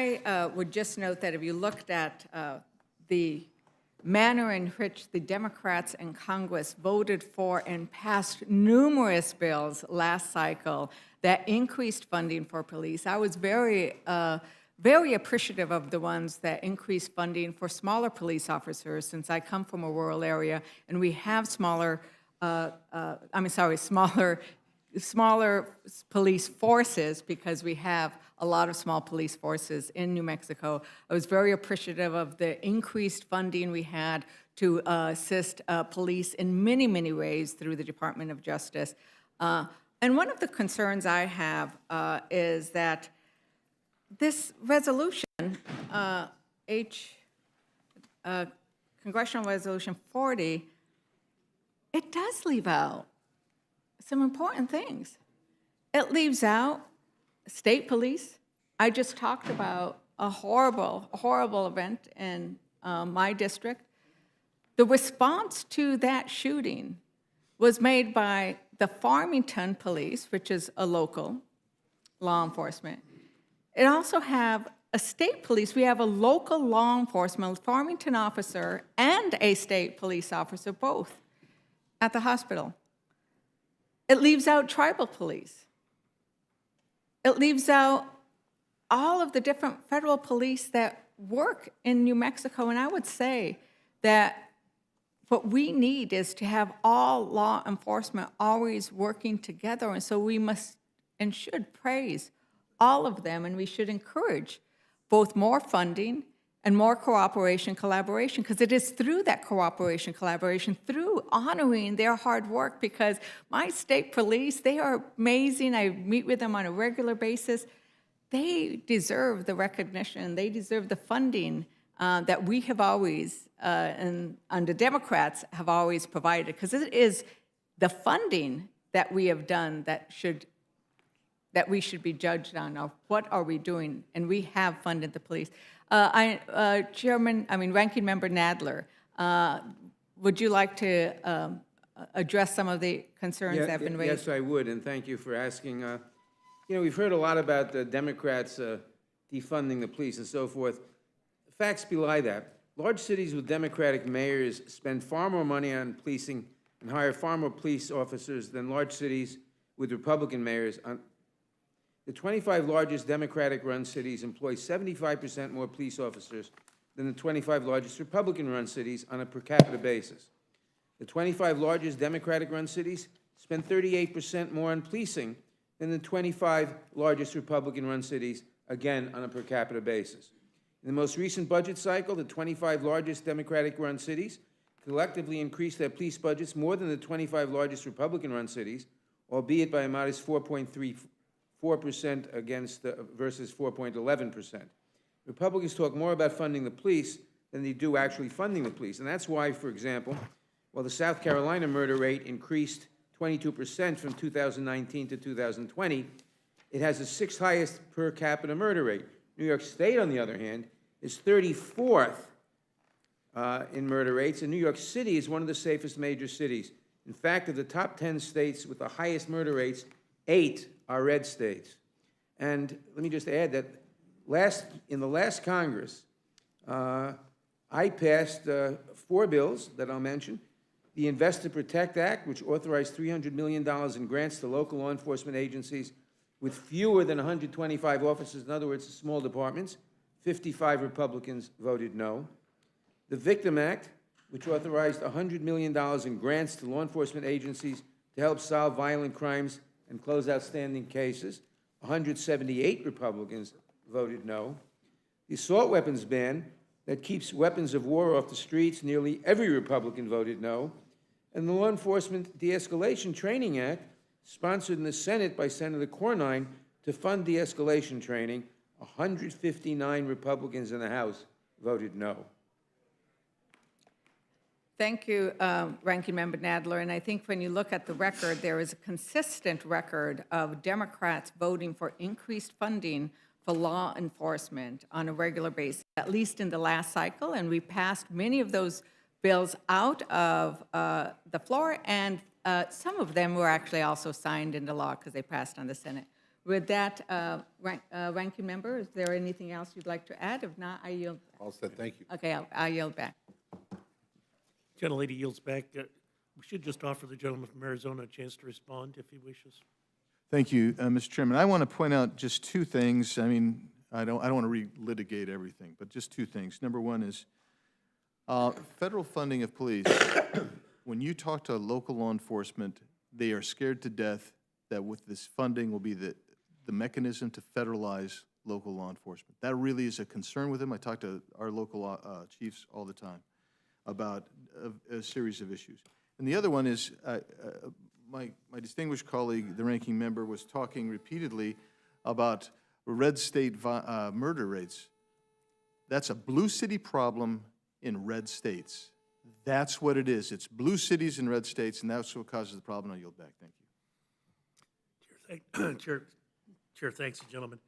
I would just note that if you looked at the manner in which the Democrats in Congress voted for and passed numerous bills last cycle that increased funding for police, I was very appreciative of the ones that increased funding for smaller police officers, since I come from a rural area and we have smaller police forces because we have a lot of small police forces in New Mexico. I was very appreciative of the increased funding we had to assist police in many, many ways through the Department of Justice. And one of the concerns I have is that this resolution, Congressional Resolution 40, it does leave out some important things. It leaves out state police. I just talked about a horrible event in my district. The response to that shooting was made by the Farmington Police, which is a local law enforcement. It also have a state police. We have a local law enforcement, Farmington officer, and a state police officer, both at the hospital. It leaves out tribal police. It leaves out all of the different federal police that work in New Mexico. And I would say that what we need is to have all law enforcement always working together. And so we must and should praise all of them, and we should encourage both more funding and more cooperation, collaboration, because it is through that cooperation, collaboration, through honoring their hard work, because my state police, they are amazing. I meet with them on a regular basis. They deserve the recognition. They deserve the funding that we have always, and under Democrats, have always provided, because it is the funding that we have done that we should be judged on. Now, what are we doing? And we have funded the police. Ranking Member Nadler, would you like to address some of the concerns that have been raised? Yes, I would, and thank you for asking. We've heard a lot about the Democrats defunding the police and so forth. Facts belie that. Large cities with Democratic mayors spend far more money on policing and hire far more police officers than large cities with Republican mayors. The 25 largest Democratic-run cities employ 75% more police officers than the 25 largest Republican-run cities on a per capita basis. The 25 largest Democratic-run cities spend 38% more on policing than the 25 largest Republican-run cities, again, on a per capita basis. In the most recent budget cycle, the 25 largest Democratic-run cities collectively increased their police budgets more than the 25 largest Republican-run cities, albeit by a modest 4.34% versus 4.11%. Republicans talk more about funding the police than they do actually funding the police. And that's why, for example, while the South Carolina murder rate increased 22% from 2019 to 2020, it has the sixth highest per capita murder rate. New York State, on the other hand, is 34th in murder rates, and New York City is one of the safest major cities. In fact, of the top 10 states with the highest murder rates, 8 are red states. And let me just add that in the last Congress, I passed 4 bills that I'll mention. The Invest to Protect Act, which authorized $300 million in grants to local law enforcement agencies with fewer than 125 officers, in other words, small departments. 55 Republicans voted no. The Victim Act, which authorized $100 million in grants to law enforcement agencies to help solve violent crimes and close outstanding cases. 178 Republicans voted no. The assault weapons ban that keeps weapons of war off the streets, nearly every Republican voted no. And the Law Enforcement De-Escalation Training Act, sponsored in the Senate by Senator Cornyn to fund de-escalation training, 159 Republicans in the House voted no. Thank you, Ranking Member Nadler. And I think when you look at the record, there is a consistent record of Democrats voting for increased funding for law enforcement on a regular basis, at least in the last cycle. And we passed many of those bills out of the floor, and some of them were actually also signed into law because they passed on the Senate With that, ranking member, is there anything else you'd like to add? If not, I yield. All set, thank you. Okay, I'll yield back. Gentlelady yields back. We should just offer the gentleman from Arizona a chance to respond if he wishes. Thank you, Mr. Chairman. I want to point out just two things. I mean, I don't want to relitigate everything, but just two things. Number one is federal funding of police. When you talk to local law enforcement, they are scared to death that with this funding will be the mechanism to federalize local law enforcement. That really is a concern with them. I talk to our local chiefs all the time about a series of issues. And the other one is, my distinguished colleague, the ranking member, was talking repeatedly about red state murder rates. That's a blue city problem in red states. That's what it is. It's blue cities in red states, and that's what causes the problem. I yield back. Thank you. Chair, thanks, gentlemen.